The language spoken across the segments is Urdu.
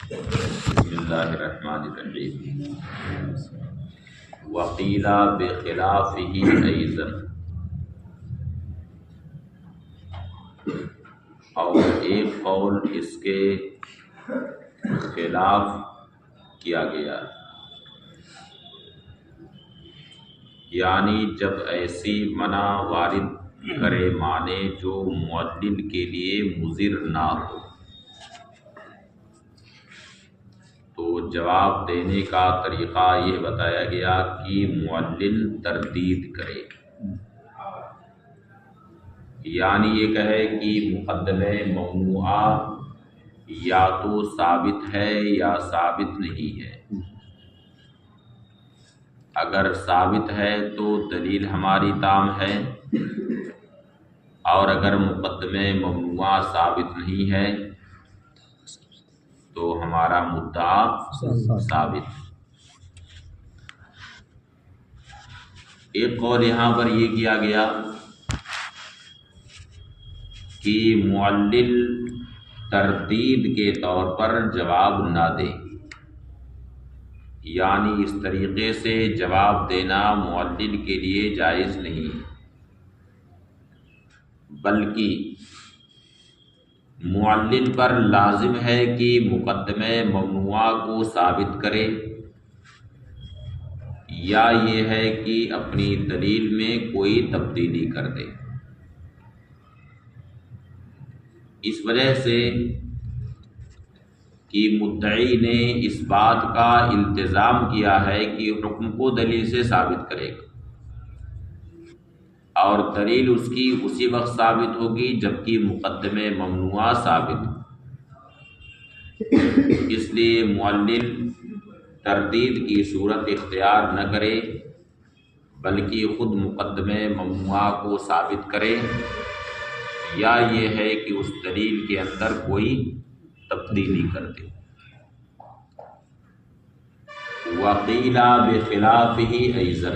بسم اللہ الرحمن الرحیم وقیل بخلافہ ایضا، اور ایک قول اس کے خلاف کیا گیا، یعنی جب ایسی منع وارد کرے معنی جو معلل کے لیے مضر نہ ہو تو جواب دینے کا طریقہ یہ بتایا گیا کہ معلل تردید کرے، یعنی یہ کہے کہ مقدمہ ممنوعہ یا تو ثابت ہے یا ثابت نہیں ہے۔ اگر ثابت ہے تو دلیل ہماری تام ہے، اور اگر مقدمہ ممنوعہ ثابت نہیں ہے تو ہمارا مدعا ثابت۔ ایک قول یہاں پر یہ کیا گیا کہ معلل تردید کے طور پر جواب نہ دے، یعنی اس طریقے سے جواب دینا معلل کے لیے جائز نہیں، بلکہ معلل پر لازم ہے کہ مقدمہ ممنوعہ کو ثابت کرے، یا یہ ہے کہ اپنی دلیل میں کوئی تبدیلی کر دے۔ اس وجہ سے کہ مدعی نے اس بات کا التزام کیا ہے کہ حکم کو دلیل سے ثابت کرے گا، اور دلیل اس کی اسی وقت ثابت ہوگی جبکہ مقدمہ ممنوعہ ثابت ہو۔ اس لیے معلل تردید کی صورت اختیار نہ کرے، بلکہ خود مقدمہ ممنوعہ کو ثابت کرے، یا یہ ہے کہ اس دلیل کے اندر کوئی تبدیلی کر دے۔ وقیل بخلافہ ایضا،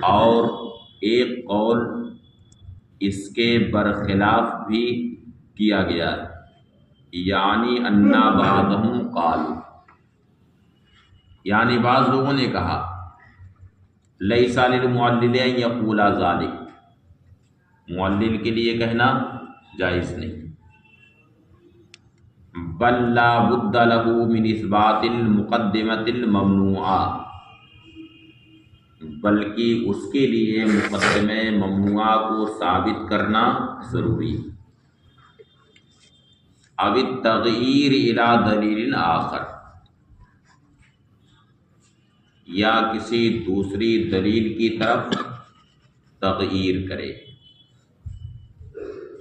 اور ایک قول اس کے برخلاف بھی کیا گیا، یعنی انا بعضهم قالوا، یعنی بعض لوگوں نے کہا لیس للمعلل ان یقول ذلک، معلل کے لیے کہنا جائز نہیں، بل لا بد له من اثبات المقدمۃ الممنوعہ، بلکہ اس کے لیے مقدمہ ممنوعہ کو ثابت کرنا ضروری، او التغییر الی دلیل آخر، یا کسی دوسری دلیل کی طرف تغییر کرے،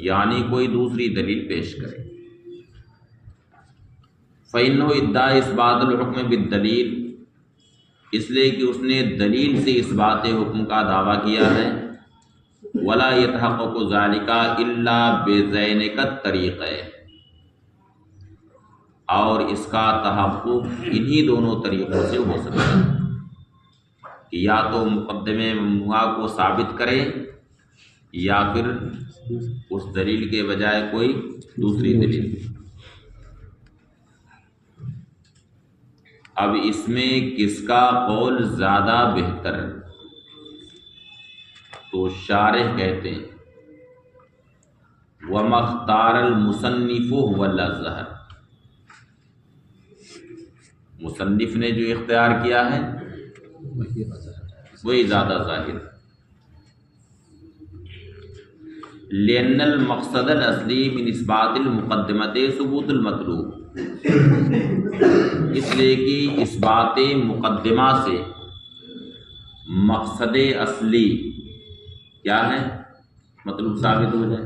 یعنی کوئی دوسری دلیل پیش کرے۔ فإنه ادعا اثبات الحکم بالدلیل، اس لیے کہ اس نے دلیل سے اثبات حکم کا دعویٰ کیا ہے، ولا يتحقق ذلك الا بذینک الطریق، اور اس کا تحقق انہی دونوں طریقوں سے ہو سکتا ہے کہ یا تو مقدمہ ممنوعہ کو ثابت کرے، یا پھر اس دلیل کے بجائے کوئی دوسری دلیل۔ اب اس میں کس کا قول زیادہ بہتر ہے؟ تو شارح کہتے ہیں وَمَا اخْتَارَ الْمُصَنِّفُ هُوَ الْأَظْهَرُ، مصنف نے جو اختیار کیا ہے وہی زیادہ ظاہر، لأن المقصد الاصلی من اثبات المقدمۃ ثبوت المطلوب، اس لیے کہ اثبات مقدمہ سے مقصد اصلی کیا ہے؟ مطلوب ثابت ہو جائے۔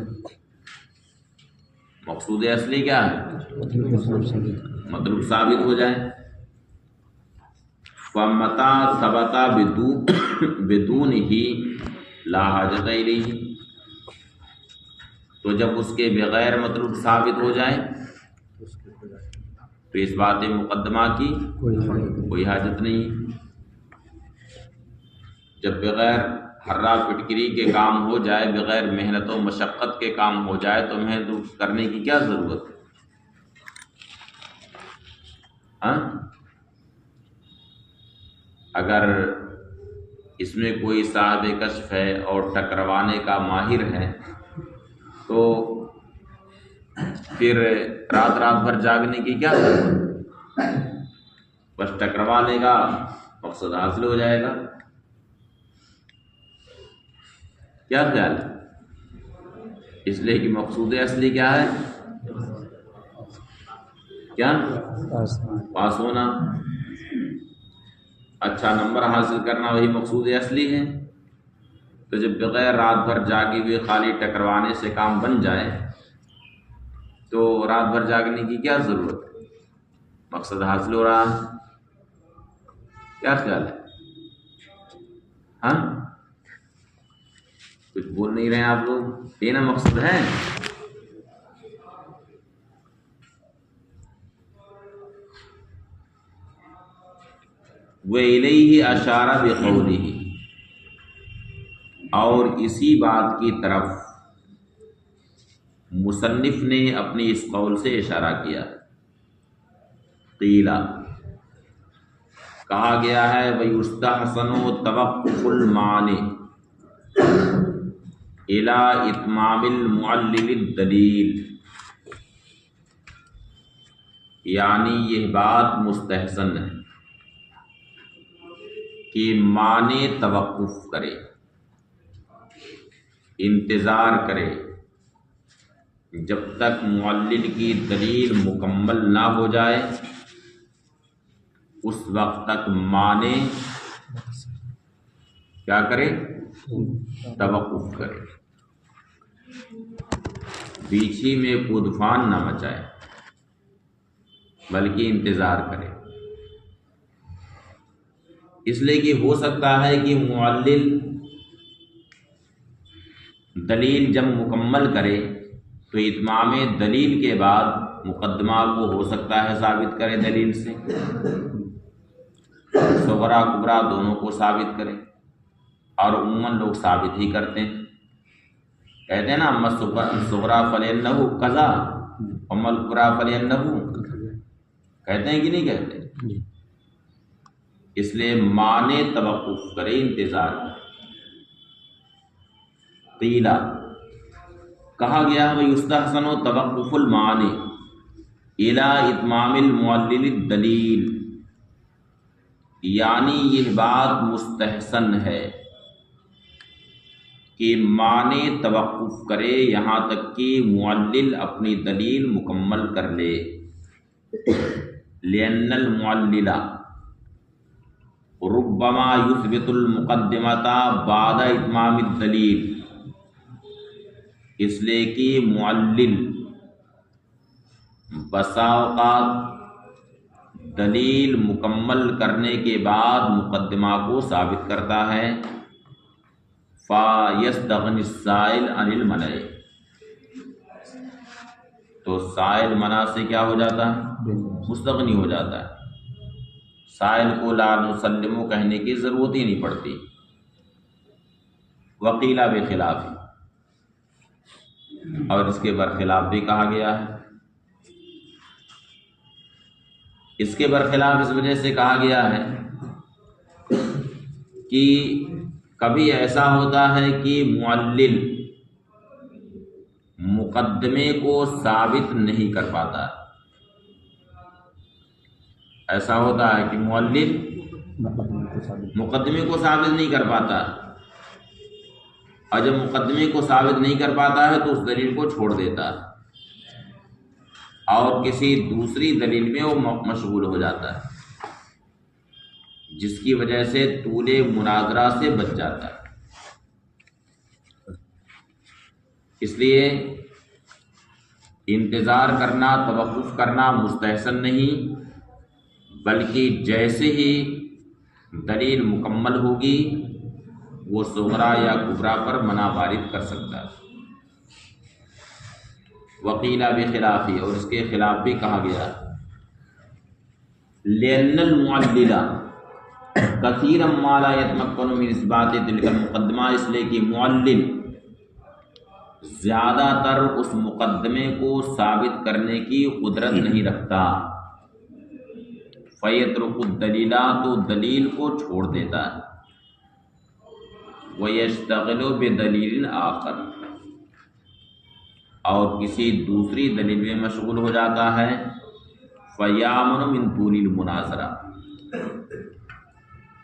مقصود اصلی کیا ہے؟ مطلوب ثابت ہو جائے۔ فَمَتَى ثَبَتَ بِدُونِهِ لَا حَاجَةَ إِلَيْهِ، تو جب اس کے بغیر مطلوب ثابت ہو جائے تو اس بات مقدمہ کی کوئی حاجت نہیں۔ جب بغیر ہررا پٹکری کے کام ہو جائے، بغیر محنت و مشقت کے کام ہو جائے، تو محنت کرنے کی کیا ضرورت ہے؟ ہاں اگر اس میں کوئی صاحب کشف ہے اور ٹکروانے کا ماہر ہے تو پھر رات بھر جاگنے کی کیا ضرورت، بس ٹکروا لے گا، مقصد حاصل ہو جائے گا۔ کیا خیال ہے؟ اس لیے کہ مقصود اصلی کیا ہے؟ کیا؟ پاس ہونا، اچھا نمبر حاصل کرنا، وہی مقصود اصلی ہے۔ تو جب بغیر رات بھر جاگے ہوئے خالی ٹکروانے سے کام بن جائے تو رات بھر جاگنے کی کیا ضرورت ہے؟ مقصد حاصل ہو رہا ہے۔ کیا خیال ہے؟ ہاں کچھ بول نہیں رہے آپ لوگ، یہ نا مقصد ہے۔ وَإِلَيْهِ أَشَارَ بِقَوْلِهِ، اور اسی بات کی طرف مصنف نے اپنی اس قول سے اشارہ کیا۔ قیلا، کہا گیا ہے، وَيُسْتَحْسَنُ تَوَقُّفُ الْمَعْنِ إِلَى إِتْمَامِ الْمُعَلِّلِ الدَّلِيلِ، یعنی یہ بات مستحسن ہے کہ معنی توقف کرے، انتظار کرے جب تک معلل کی دلیل مکمل نہ ہو جائے، اس وقت تک معنی کیا کرے؟ توقف کرے، بیچ ہی میں کودفان نہ مچائے بلکہ انتظار کرے۔ اس لیے کہ ہو سکتا ہے کہ معلل دلیل جب مکمل کرے تو اتمام دلیل کے بعد مقدمہ کو ہو سکتا ہے ثابت کرے دلیل سے، صغرا کبرا دونوں کو ثابت کرے، اور عموماً لوگ ثابت ہی کرتے ہیں، کہتے ہیں نا اما الصغرا فلانہ قضا اما الکبریٰ فلانہ، کہتے ہیں کہ نہیں کہتے؟ اس لیے معنی توقف کرے، انتظار کرے۔ قیلا، کہا گیا وَيُسْتَحْسَنُ تَوَقُّفُ الْمَعْنِ إِلَى إِتْمَامِ الْمُعَلِّلِ الدَّلِيلِ، یعنی یہ بات مستحسن ہے کہ معنی توقف کرے یہاں تک کہ معلل اپنی دلیل مکمل کر لے۔ لِأَنَّ الْمُعَلِّلَ رُبَّمَا يُثْبِتُ الْمُقَدِّمَةَ بَعْدَ إِتْمَامِ الدَّلِيلِ، اس لیے کہ معلل بسا اوقات دلیل مکمل کرنے کے بعد مقدمہ کو ثابت کرتا ہے۔ فَيَسْتَغْنِي السَّائِلُ عَنِ الْمَنْعِ، تو سائل منع سے کیا ہو جاتا ہے؟ مستغنی ہو جاتا ہے، سائل کو لا نسلم کہنے کی ضرورت ہی نہیں پڑتی۔ وقیلا بخلاف، اور اس کے برخلاف بھی کہا گیا ہے۔ اس کے برخلاف اس وجہ سے کہا گیا ہے کہ کبھی ایسا ہوتا ہے کہ معلل مقدمے کو ثابت نہیں کر پاتا، ایسا ہوتا ہے کہ معلل مقدمے کو ثابت نہیں کر پاتا، اور جب مقدمے کو ثابت نہیں کر پاتا ہے تو اس دلیل کو چھوڑ دیتا ہے اور کسی دوسری دلیل میں وہ مشغول ہو جاتا ہے، جس کی وجہ سے طول مناظرہ سے بچ جاتا ہے۔ اس لیے انتظار کرنا، توقف کرنا مستحسن نہیں، بلکہ جیسے ہی دلیل مکمل ہوگی وہ صغرا یا کبرا پر منع وارد کر سکتا ہے۔ وقیلا بخلافی، اور اس کے خلاف بھی کہا گیا، لأن المعلل کثیرا ما لا يتمكن من اثبات تلك المقدمہ، اس لیے کہ معلل زیادہ تر اس مقدمے کو ثابت کرنے کی قدرت نہیں رکھتا۔ فیترک الدلیل، تو دلیل کو چھوڑ دیتا ہے، ویشتغل بدلیل آخر، اور کسی دوسری دلیل میں مشغول ہو جاتا ہے، فیامن من طول المناظرہ،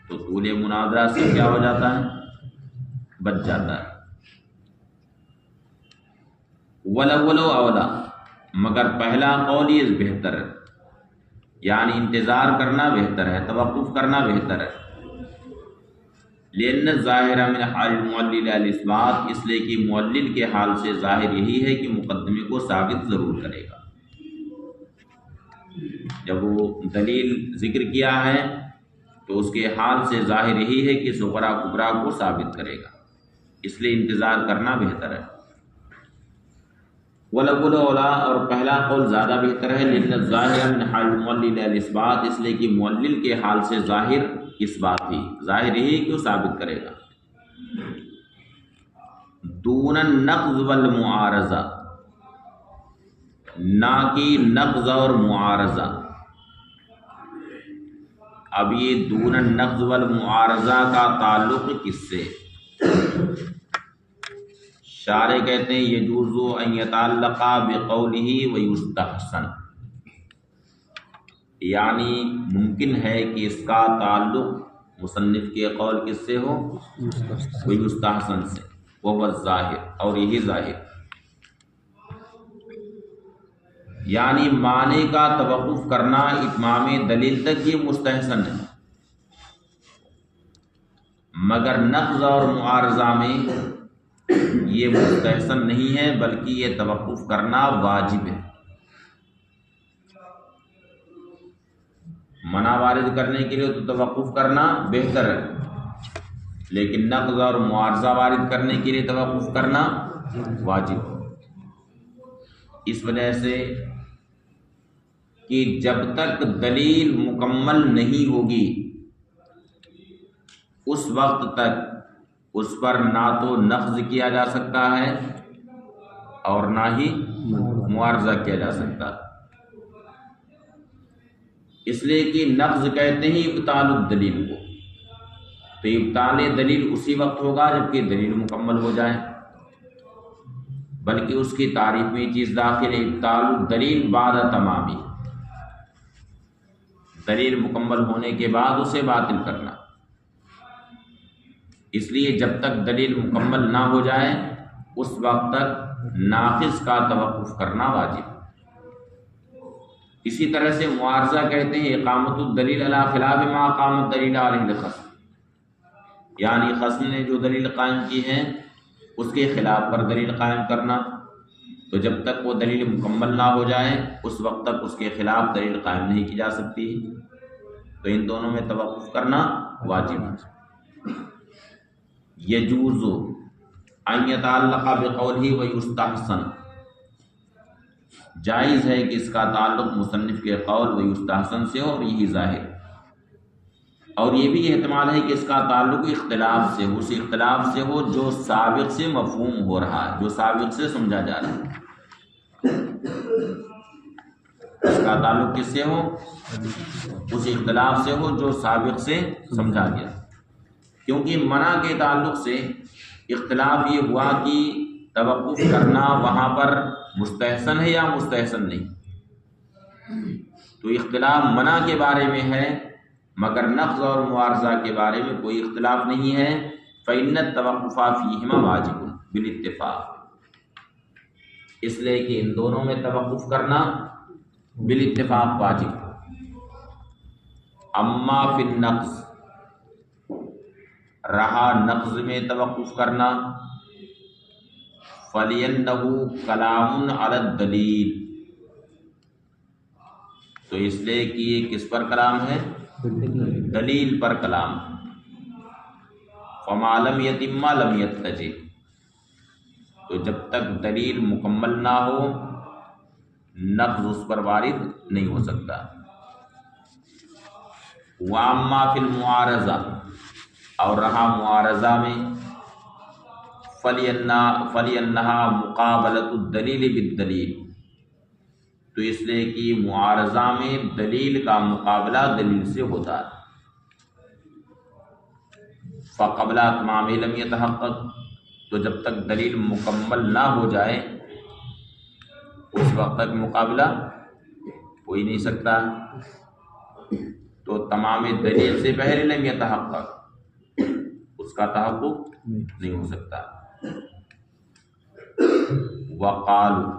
تو طول مناظرہ سے کیا ہو جاتا ہے؟ بچ جاتا ہے۔ وَالْأَوَّلُ اولا، مگر پہلا قول یہ بہتر ہے، یعنی انتظار کرنا بہتر ہے، توقف کرنا بہتر ہے، لأن الظاہر من حال المعلل الاثبات، اس لیے کہ معلل کے حال سے ظاہر یہی ہے کہ مقدمے کو ثابت ضرور کرے گا۔ جب وہ دلیل ذکر کیا ہے تو اس کے حال سے ظاہر یہی ہے کہ صغرا کبرا کو ثابت کرے گا، اس لیے انتظار کرنا بہتر ہے۔ وَالْأَوَّلُ اولا، اور پہلا قول زیادہ بہتر ہے، لأن الظاہر من حال المعلل الاثبات، اس لیے کہ معلل کے حال سے ظاہر اس بات ہی ظاہر ہی کہ وہ ثابت کرے گا۔ دون النقض والمعارضہ، نہ کہ نقض اور معارضہ۔ اب یہ دون النقض والمعارضہ کا تعلق کس سے؟ شارح کہتے ہیں یجوز ان یتعلق بقولہ ویستحسن، یعنی ممکن ہے کہ اس کا تعلق مصنف کے قول کس سے ہو؟ ویستحسن سے، وہ الظاہر، اور یہی ظاہر، یعنی معنی کا توقف کرنا اتمام دلیل تک یہ مستحسن ہے، مگر نقض اور معارضہ میں یہ مستحسن نہیں ہے، بلکہ یہ توقف کرنا واجب ہے۔ منع وارد کرنے کے لیے تو توقف کرنا بہتر ہے، لیکن نقض اور معارضہ وارد کرنے کے لیے توقف کرنا واجب ہے۔ اس وجہ سے کہ جب تک دلیل مکمل نہیں ہوگی اس وقت تک اس پر نہ تو نقض کیا جا سکتا ہے اور نہ ہی معارضہ کیا جا سکتا، اس لیے کہ نقض کہتے ہیں ابطال الدلیل کو، تو ابطال دلیل اسی وقت ہوگا جب کہ دلیل مکمل ہو جائے، بلکہ اس کی تعریف میں یہ چیز داخل ہے، ابطال الدلیل بعد تمامی، دلیل مکمل ہونے کے بعد اسے باطل کرنا، اس لیے جب تک دلیل مکمل نہ ہو جائے اس وقت تک ناقص کا توقف کرنا واجب۔ اسی طرح سے معارضہ کہتے ہیں اقامت الدلیل علی خلاف ما قام الدلیل علیہ الخصم، یعنی خصم نے جو دلیل قائم کی ہے اس کے خلاف پر دلیل قائم کرنا، تو جب تک وہ دلیل مکمل نہ ہو جائے اس وقت تک اس کے خلاف دلیل قائم نہیں کی جا سکتی، تو ان دونوں میں توقف کرنا واجب ہے۔ یجوز ان یتعلق بقولہ ویستحسن، جائز ہے کہ اس کا تعلق مصنف کے قول ویستحسن سے ہو، اور یہی ظاہر، اور یہ بھی احتمال ہے کہ اس کا تعلق اختلاف سے ہو، اس اختلاف سے ہو جو سابق سے مفہوم ہو رہا ہے، جو سابق سے سمجھا جا رہا ہے، اس کا تعلق کس سے ہو؟ اس اختلاف سے ہو جو سابق سے سمجھا گیا، کیونکہ منع کے تعلق سے اختلاف یہ ہوا کہ توقف کرنا وہاں پر مستحسن ہے یا مستحسن نہیں، تو اختلاف منع کے بارے میں ہے، مگر نقض اور معارضہ کے بارے میں کوئی اختلاف نہیں ہے۔ فإن التوقف فیہما واجب بالاتفاق، اس لیے کہ ان دونوں میں توقف کرنا بالاتفاق واجب۔ اما فی النقض، رہا نقض میں توقف کرنا، فَلِأَنَّهُ کلام علی الدلیل، تو اس لیے کہ یہ کس پر کلام ہے؟ دلیل پر کلام۔ فَمَا لَمْ يَتِمَّ لَمْ يَتَّجِهْ، تو جب تک دلیل مکمل نہ ہو نقض اس پر وارد نہیں ہو سکتا۔ وَأَمَّا فِي الْمُعَارَضَةِ، اور رہا معارضہ میں، فَلِأَنَّهَا مُقَابَلَةُ الدَّلِيلِ بِالدَّلِيلِ، تو اس لیے کہ معارضہ میں دلیل کا مقابلہ دلیل سے ہوتا ہے. فقبل اتمام لم یتحقق، تو جب تک دلیل مکمل نہ ہو جائے اس وقت تک مقابلہ ہو ہی نہیں سکتا. تو تمام دلیل سے پہلے لم یتحقق، اس کا تحقق نہیں ہو سکتا. وقالوا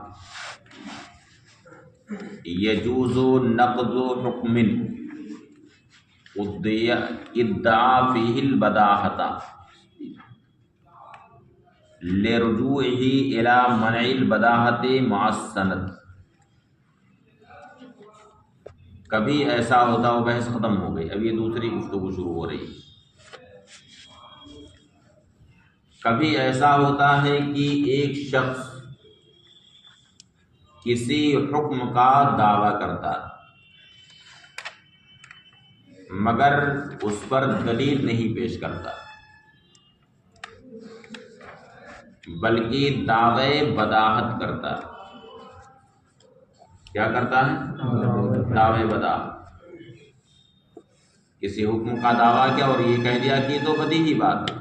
یجوز نقض حکم ادعا فیہ البداہۃ لرجوعہ الی منع البداہۃ مع السند. کبھی ایسا ہوتا، وہ بحث ختم ہو گئی، اب یہ دوسری گفتگو شروع ہو رہی. کبھی ایسا ہوتا ہے کہ ایک شخص کسی حکم کا دعویٰ کرتا مگر اس پر دلیل نہیں پیش کرتا، بلکہ دعوے بداہت کرتا. کیا کرتا ہے؟ دعوے بداہت. کسی حکم کا دعویٰ کیا اور یہ کہہ دیا کہ یہ تو بدیہی بات ہے.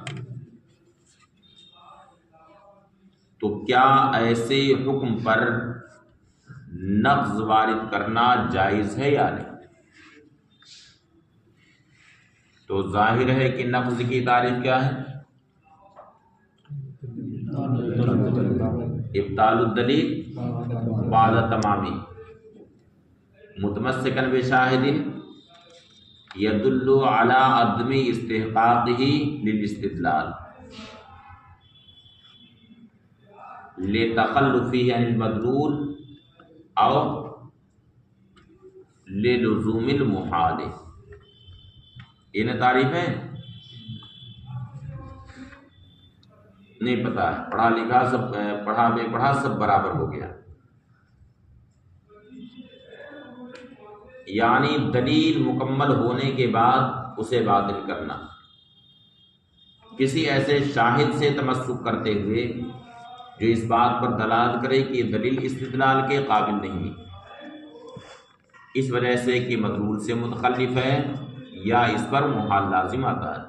تو کیا ایسے حکم پر نقض وارد کرنا جائز ہے یا نہیں؟ تو ظاہر ہے کہ نقض کی تعریف کیا ہے؟ ابطال الدلیل بعد تمامی متمسکا بشاہد یدل علی عدم استحقاقہ للاستدلال لتخلفہ عن المدلول او للزوم المحال. انہیں تعریف ہے نہیں پتا ہے، پڑھا لکھا سب، پڑھا بے پڑھا سب برابر ہو گیا. یعنی دلیل مکمل ہونے کے بعد اسے باطل کرنا، کسی ایسے شاہد سے تمسک کرتے ہوئے جو اس بات پر دلالت کرے کہ یہ دلیل استدلال کے قابل نہیں، اس وجہ سے کہ مدلول سے متخلف ہے یا اس پر محال لازم آتا ہے.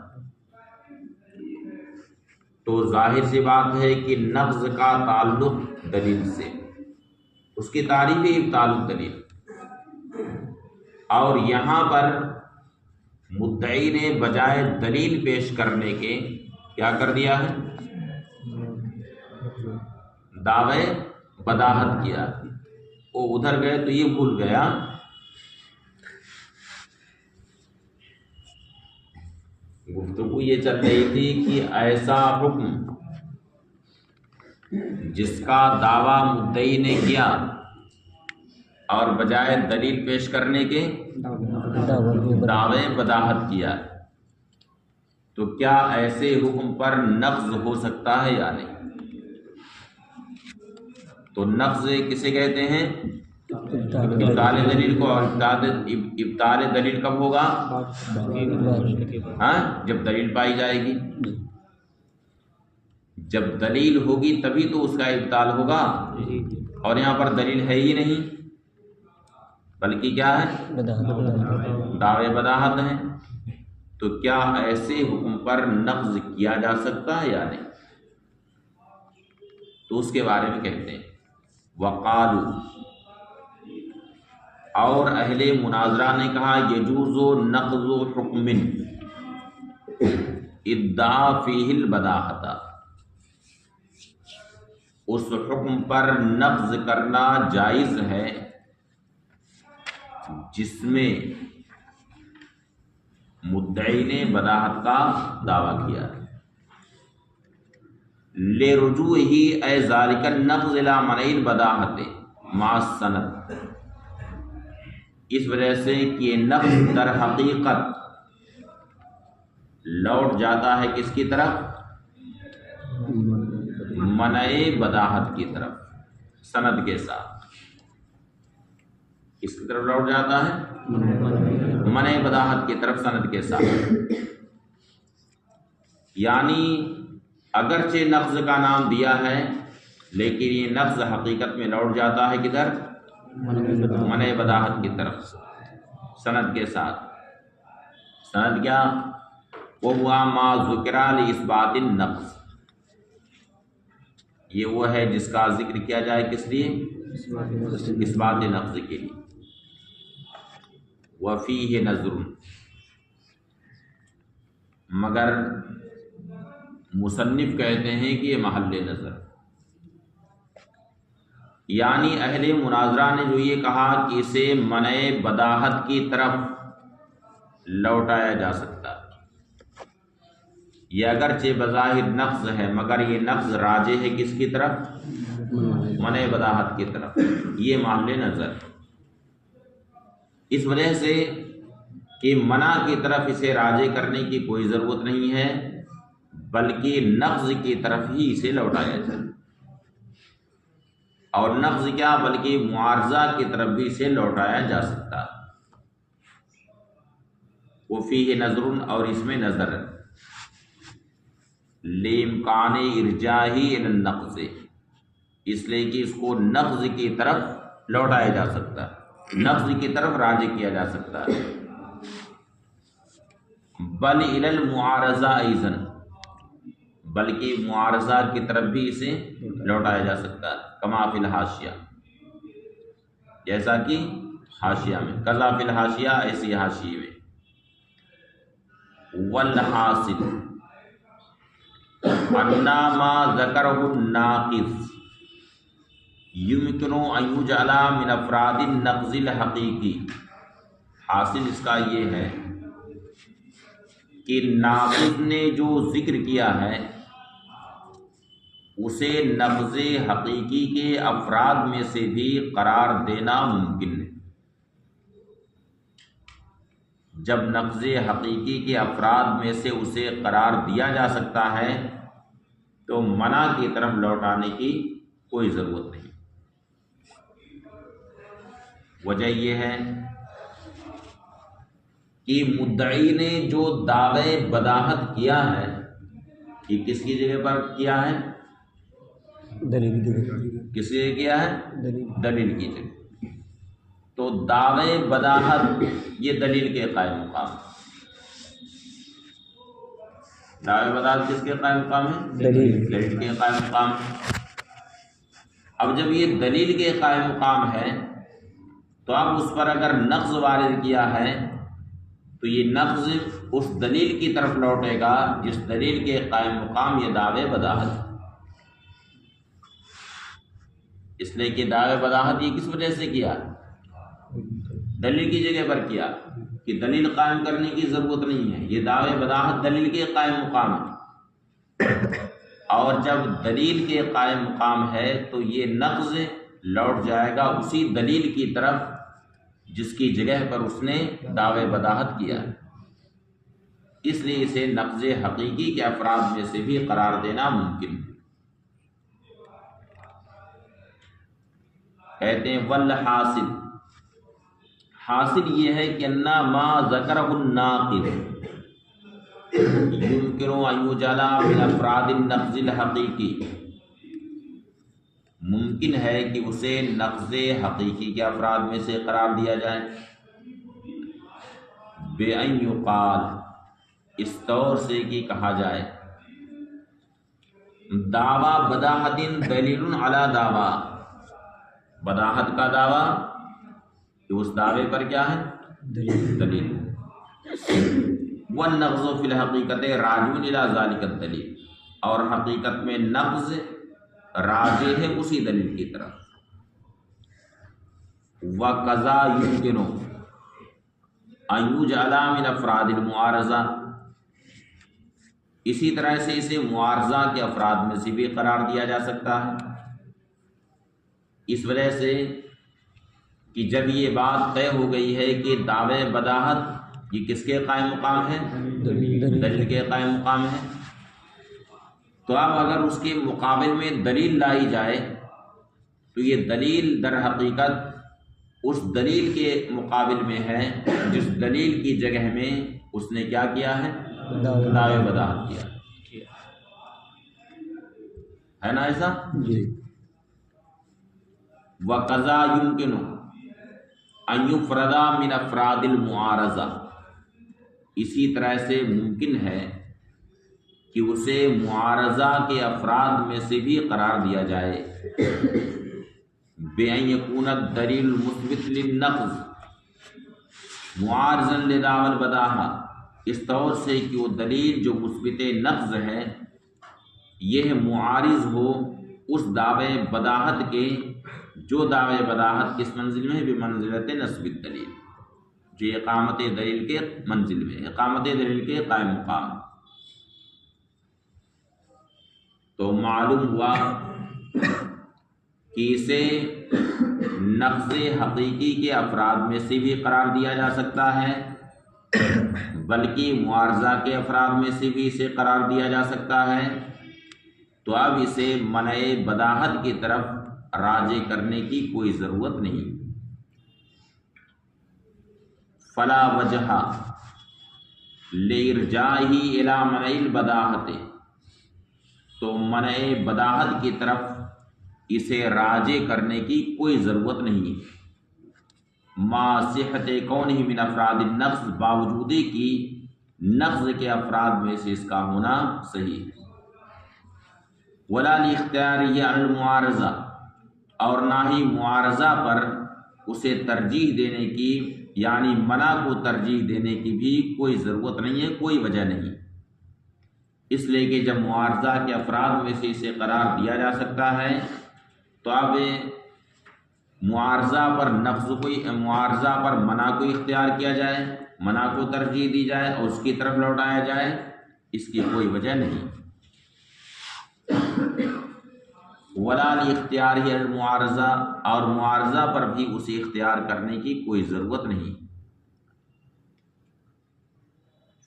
تو ظاہر سی بات ہے کہ نقض کا تعلق دلیل سے، اس کی تعریف ہے ابطال الدلیل. اور یہاں پر مدعی نے بجائے دلیل پیش کرنے کے کیا کر دیا ہے؟ دعوے بداہت کیا. وہ ادھر گئے تو یہ بھول گیا گفتگو یہ چل رہی تھی کہ ایسا حکم جس کا دعویٰ مدعی نے کیا اور بجائے دلیل پیش کرنے کے دعوے بداہت کیا، تو کیا ایسے حکم پر نقض ہو سکتا ہے یا نہیں؟ تو نقض کسے کہتے ہیں؟ ابطال دلیل کو. اور ابطال دلیل کب ہوگا؟ ہاں، جب دلیل پائی جائے گی. جب دلیل ہوگی تبھی تو اس کا ابطال ہوگا، اور یہاں پر دلیل ہے ہی نہیں بلکہ کیا ہے؟ دعوے بداہت ہیں. تو کیا ایسے حکم پر نقض کیا جا سکتا ہے یا نہیں؟ تو اس کے بارے میں کہتے ہیں وقالوا، اور اہل مناظرہ نے کہا یجوز نقض حکم ادعا فیہ البداہۃ، اس حکم پر نقض کرنا جائز ہے جس میں مدعی نے بداہت کا دعویٰ کیا. لرجوعہ اے ذالک النقض الی منع البداہۃ مع السند، اس وجہ سے کہ یہ نقض در حقیقت لوٹ جاتا ہے کس کی طرف؟ منع بداہت کی طرف، سند کے ساتھ. کس کی طرف لوٹ جاتا ہے؟ منع بداہت کی طرف سند کے ساتھ. یعنی اگرچہ نقض کا نام دیا ہے لیکن یہ نقض حقیقت میں لوٹ جاتا ہے کدھر؟ منع بداحت کی طرف سند کے ساتھ. سند کیا؟ وَهُوَ مَا ذُكِرَ لِإِثْبَاتِ النَّقْصِ، یہ وہ ہے جس کا ذکر کیا جائے کس لیے؟ اثبات نقض کے لیے. وَفِيهِ نَظْرٌ، مگر مصنف کہتے ہیں کہ یہ محل نظر، یعنی اہل مناظرہ نے جو یہ کہا کہ اسے منع بداحت کی طرف لوٹایا جا سکتا، یہ اگرچہ بظاہر نقض ہے مگر یہ نقض راجع ہے کس کی طرف؟ منع بداحت کی طرف، یہ محل نظر. اس وجہ سے کہ منع کی طرف اسے راجع کرنے کی کوئی ضرورت نہیں ہے، بلکہ نقض کی طرف ہی اسے لوٹایا جائے. اور نقض کیا بلکہ معارضہ کی طرف بھی اسے لوٹایا جا سکتا. وفیہ نظر، اور اس میں نظر لامکان ارجاعہ الی النقض، اس لیے کہ اس کو نقض کی طرف لوٹایا جا سکتا، نقض کی طرف راجع کیا جا سکتا ہے. بل الی المعارضہ ایضا، بلکہ معارضہ کی طرف بھی اسے لوٹایا جا سکتا ہے. کما فی الحاشیہ، جیسا کہ حاشیہ میں، کذا فی الحاشیہ، ایسی حاشیے میں. والحاصل انا ما ذکرہ الناقض یمکن ان یجعل من افراد النقض الحقیقی، حاصل اس کا یہ ہے کہ ناقض نے جو ذکر کیا ہے اسے نقض حقیقی کے افراد میں سے بھی قرار دینا ممکن ہے. جب نقض حقیقی کے افراد میں سے اسے قرار دیا جا سکتا ہے تو منع کی طرف لوٹانے کی کوئی ضرورت نہیں. وجہ یہ ہے کہ مدعی نے جو دعوے بداحت کیا ہے یہ کس کی جگہ پر کیا ہے؟ دلیل کی جگہ. کس کی جگہ کیا ہے؟ دلیل کی جگہ. تو دعوے بداحت یہ دلیل کے قائم مقام ہے. دعوے بداحت کس کے قائم مقام ہے؟ دلیل کے قائم مقام ہے. اب جب یہ دلیل کے قائم مقام ہے تو اب اس پر اگر نقض وارد کیا ہے تو یہ نقض اس دلیل کی طرف لوٹے گا جس دلیل کے قائم مقام یہ دعوے بداحت ہے. اس لیے کہ دعوے بداحت یہ کس وجہ سے کیا؟ دلیل کی جگہ پر کیا کہ دلیل قائم کرنے کی ضرورت نہیں ہے. یہ دعوے بداحت دلیل کے قائم مقام ہے، اور جب دلیل کے قائم مقام ہے تو یہ نقض لوٹ جائے گا اسی دلیل کی طرف جس کی جگہ پر اس نے دعوے بداحت کیا. اس لیے اسے نقض حقیقی کے افراد میں سے بھی قرار دینا ممکن ہے. کہتے ہیں والحاصل، حاصل یہ ہے کہ انا ما ذکرہ الناقض یمکن ان یجعل من افراد النقض الحقیقی، ممکن ہے کہ اسے نقض حقیقی کے افراد میں سے قرار دیا جائے. بے ان یقال، اس طور سے کہ کہا جائے دعویٰ بداحت دلیل علی دعویٰ، بداحت کا دعویٰ کہ اس دعوے پر کیا ہے؟ دلیل. والنقض فی الحقیقت راجع الی ذلک الدلیل، اور حقیقت میں نقض راجع ہے اسی دلیل کی طرف. وقضا یمکن ان یجعل من افراد المعارضہ، اسی طرح سے اسے معارضہ کے افراد میں سے بھی قرار دیا جا سکتا ہے. اس وجہ سے کہ جب یہ بات طے ہو گئی ہے کہ دعوے بداحت یہ کس کے قائم مقام ہے؟ دلیل کے قائم مقام ہے. تو اب اگر اس کے مقابل میں دلیل لائی جائے تو یہ دلیل در حقیقت اس دلیل کے مقابل میں ہے جس دلیل کی جگہ میں اس نے کیا کیا ہے؟ دعوے بداحت کیا ہے نا ایسا؟ جی. وقضا یمکن، ان یفردا من افراد المعارضہ، اسی طرح سے ممکن ہے کہ اسے معارضہ کے افراد میں سے بھی قرار دیا جائے، بأن یکون الدلیل المثبت للنقض معارضا لدعوی البداہہ، اس طور سے کہ وہ دلیل جو مثبت نقض ہے یہ معارض ہو اس دعوے بداہت کے جو دعوے بداہت کس منزل میں ہے، بمنزلت نصب الدلیل، جو اقامت دلیل کے منزل میں، اقامت دلیل کے قائم مقام۔ تو معلوم ہوا کہ اسے نقض حقیقی کے افراد میں سے بھی قرار دیا جا سکتا ہے، بلکہ معارضہ کے افراد میں سے بھی اسے قرار دیا جا سکتا ہے، تو اب اسے منع بداہت کی طرف راجع کرنے کی کوئی ضرورت نہیں۔ فلا وجہ لارجاعہ الی منع البداہت، تو منع بداہت کی طرف اسے راجع کرنے کی کوئی ضرورت نہیں، ما صحت کونہ من افراد النقض، باوجود کی نقض کے افراد میں سے اس کا ہونا صحیح ہے۔ ولا لاختیارہ علی المعارضہ، اور نہ ہی معارضہ پر اسے ترجیح دینے کی، یعنی منع کو ترجیح دینے کی بھی کوئی ضرورت نہیں ہے، کوئی وجہ نہیں، اس لیے کہ جب معارضہ کے افراد میں سے اسے قرار دیا جا سکتا ہے تو اب معارضہ پر معارضہ پر منع کو اختیار کیا جائے، منع کو ترجیح دی جائے اور اس کی طرف لوٹایا جائے، اس کی کوئی وجہ نہیں۔ ولا لاختیار ہی المعارضہ، اور معارضہ پر بھی اسے اختیار کرنے کی کوئی ضرورت نہیں۔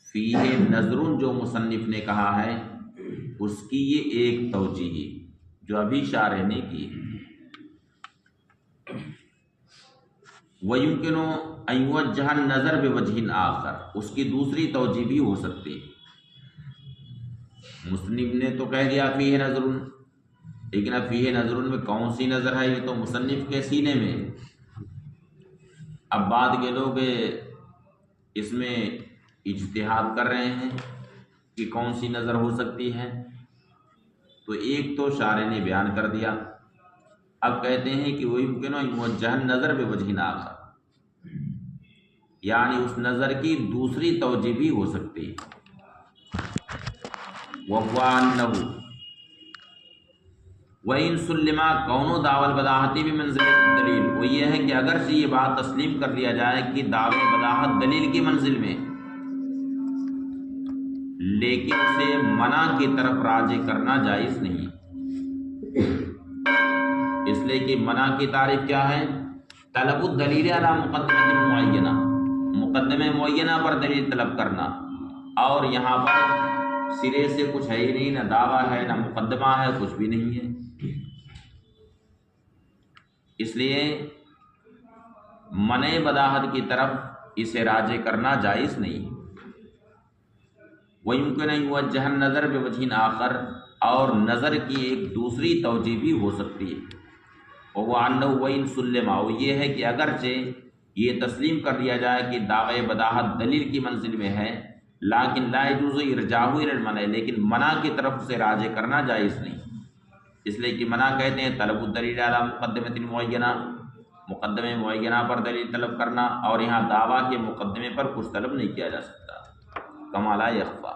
فیہ نظر، جو مصنف نے کہا ہے اس کی یہ ایک توجیہ جو ابھی شارح نے کی، وَيُمْكِنُ أَن يُوَجَّهَ النَّظَرُ بِوَجْهٍ آخر، اس کی دوسری توجیہ بھی ہو سکتی ہے۔ مصنف نے تو کہہ دیا فیہ نظر، لیکن اب فیہ نظر میں کون سی نظر ہے، یہ تو مصنف کے سینے میں، اب بعد کے لوگ اس میں اجتہاد کر رہے ہیں کہ کون سی نظر ہو سکتی ہے، تو ایک تو شارح نے بیان کر دیا، اب کہتے ہیں کہ وہی ممکن یوجہ نظر بوجہ آخر، یعنی اس نظر کی دوسری توجہ بھی ہو سکتی ہے۔ وَقَوَانَّهُ وَإِن سُلِّمَ كَوْنُ دَعْوَى الْبَدَاهَةِ بِمَنزِلَةِ الدَّلِيلِ، وہ یہ ہے کہ اگرچہ یہ بات تسلیم کر لیا جائے کہ دعوی بداہت دلیل کی منزل میں، لیکن اسے منع کی طرف راجع کرنا جائز نہیں، اس لیے کہ منع کی تعریف کیا ہے؟ طلب الدلیل علی مقدمہ معینہ، مقدمہ معینہ پر دلیل طلب کرنا، اور یہاں پر سرے سے کچھ ہے ہی نہیں، نہ دعویٰ ہے نہ مقدمہ ہے، کچھ بھی نہیں ہے، اس لیے منع بداہت کی طرف اسے راجع کرنا جائز نہیں۔ وَيُمْكِنُ أَن يُوَجَّهَ النَّظَرُ بِوَجْهٍ آخر، اور نظر کی ایک دوسری توجہ بھی ہو سکتی ہے، وَهُوَ أَنَّهُ وَإِن سُلِّمَ، وہ یہ ہے کہ اگرچہ یہ تسلیم کر دیا جائے کہ دعوی بداہت دلیل کی منزل میں ہے، لیکن لا يجوز ارجاعه الى المنع، لیکن منع کی طرف سے راجع کرنا جائز نہیں، اس لیے کہ منع کہتے ہیں طلب الدلیل علی مقدمۃ معینہ، مقدمے معینہ پر دلیل طلب کرنا، اور یہاں دعویٰ کے مقدمے پر کچھ طلب نہیں کیا جا سکتا، کما لا یخفی۔